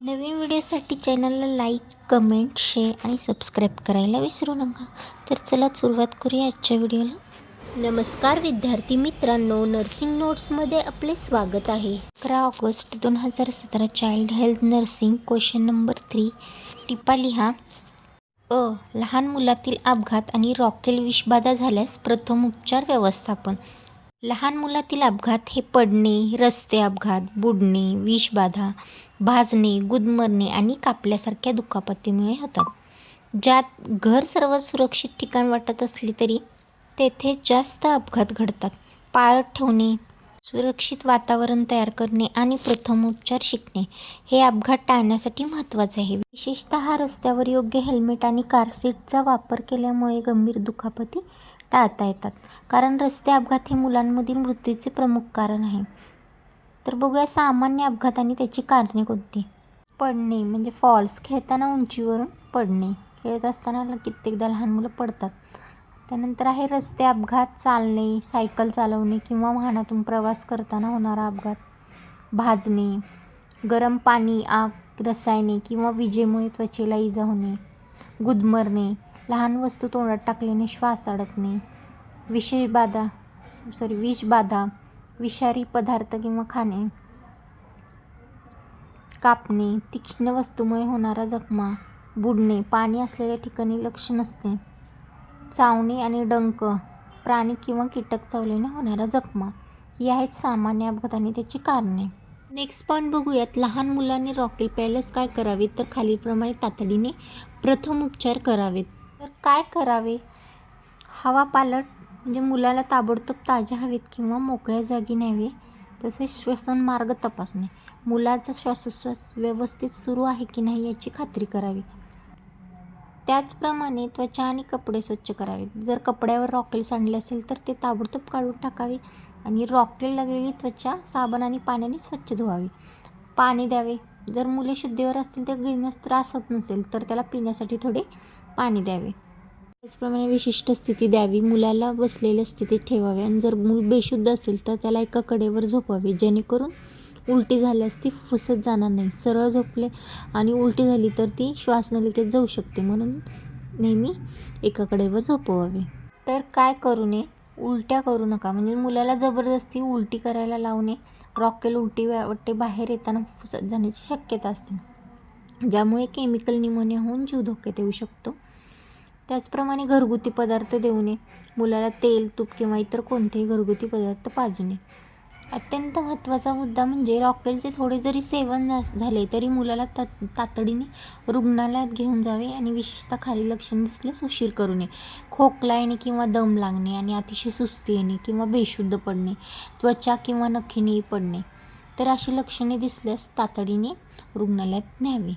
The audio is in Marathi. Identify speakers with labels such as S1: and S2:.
S1: नवीन व्हिडिओसाठी चॅनलला लाईक, कमेंट, शेअर आणि सबस्क्राईब करायला विसरू नका. तर चला सुरुवात करूया आजच्या व्हिडिओला. नमस्कार विद्यार्थी मित्रांनो, नर्सिंग नोट्समध्ये आपले स्वागत आहे. 11 August 2017 child health nursing question number 3. टिपा लिहा. लहान मुलातील अपघात आणि रॉकेल विषबाधा झाल्यास प्रथम उपचार व्यवस्थापन. लहान मुलातील अपघात हे पडणे, रस्ते अपघात, बुडणे, विषबाधा, भाजणे, गुदमरणे आणि कापल्यासारख्या दुखापतीमुळे होतात. ज्यात घर सर्वात सुरक्षित ठिकाण वाटत असले तरी तेथे जास्त अपघात घडतात. पाळत ठेवणे, सुरक्षित वातावरण तयार करणे आणि प्रथमोपचार शिकणे हे अपघात टाळण्यासाठी महत्त्वाचे आहे. विशेषतः रस्त्यावर योग्य हेल्मेट आणि कार सीटचा वापर केल्यामुळे गंभीर दुखापती टाळता येतात. कारण रस्ते अपघात हे मुलांमधील मृत्यूचे प्रमुख कारण आहे. तर बघूया सामान्य अपघात आणि त्याची कारणे कोणती. पडणे म्हणजे फॉल्स, खेळताना उंचीवरून पडणे. खेळत असताना कित्येकदा लहान मुलं पडतात. त्यानंतर आहे रस्ते अपघात, चालणे, सायकल चालवणे किंवा वाहनातून प्रवास करताना होणारा अपघात. भाजणे, गरम पाणी, आग, रसायने किंवा विजेमुळे त्वचेला इजा होणे. गुदमरणे, लहान वस्तू तोंडात टाकल्याने श्वास अडकणे. विषबाधा, विषारी पदार्थ किंवा खाणे. कापणे, तीक्ष्ण वस्तूमुळे होणारा जखमा. बुडणे, पाणी असलेल्या ठिकाणी लक्ष नसणे. चावणे आणि डंख, प्राणी किंवा कीटक चावल्याने होणारा जखमा. ही आहेत सामान्य अपघात आणि त्याची कारणे. नेक्स्ट पॉईंट बघूयात. लहान मुलांनी रॉकेल प्यायल्यास काय करावे? तर खालीलप्रमाणे तातडीने प्रथम उपचार करावेत. तर काय करावे? हवा पालट म्हणजे मुलाला ताबडतोब ताज्या हवेत किंवा मोकळ्या जागी न्यावे. तसेच श्वसन मार्ग तपासणे, मुलाचा श्वासोच्छ्वास व्यवस्थित सुरू आहे की नाही याची खात्री करावी. त्याचप्रमाणे त्वचा आणि कपडे स्वच्छ करावेत. जर कपड्यावर रॉकेल सांडले असेल तर ते ताबडतोब काढून टाकावे आणि रॉकेल लागलेली त्वचा साबण आणि पाण्याने स्वच्छ धुवावी. पाणी द्यावे. जर मुले शुद्धीवर असतील तर गिळण्यास त्रास होत नसेल तर त्याला पिण्यासाठी थोडे पाणी द्यावे. त्याचप्रमाणे विशिष्ट स्थिती द्यावी. मुलाला बसलेल्या स्थितीत ठेवावे आणि जर मूल बेशुद्ध असेल तर त्याला एका कडेवर झोपावे, जेणेकरून उलटी झाल्यास ती फुसत जाणार नाही. सरळ झोपले आणि उलटी झाली तर ती श्वासनलिकेत जाऊ शकते, म्हणून नेहमी एका कडेवर झोपवावे. तर काय करू नये? उलट्या करू नका. म्हणजे मुलाला जबरदस्ती उलटी करायला लावणे. रॉकेल उलटी वाटे बाहेर येताना फुसत जाण्याची शक्यता असते, ज्यामुळे केमिकल निमोनिया होऊन जीव धोक्यात येऊ शकतो. त्याचप्रमाणे घरगुती पदार्थ देऊ नये. मुलाला तेल, तूप किंवा इतर कोणतेही घरगुती पदार्थ पाजू नये. अत्यंत महत्त्वाचा मुद्दा म्हणजे रॉकेलचे थोडे जरी सेवन झाले तरी मुलाला तातडीने रुग्णालयात घेऊन जावे आणि विशेषतः खाली लक्षणे दिसल्यास उशीर करू नये. खोकला येणे किंवा दम लागणे आणि अतिशय सुस्ती येणे किंवा बेशुद्ध पडणे, त्वचा किंवा नखे निळी पडणे, तर अशी लक्षणे दिसल्यास तातडीने रुग्णालयात न्यावे.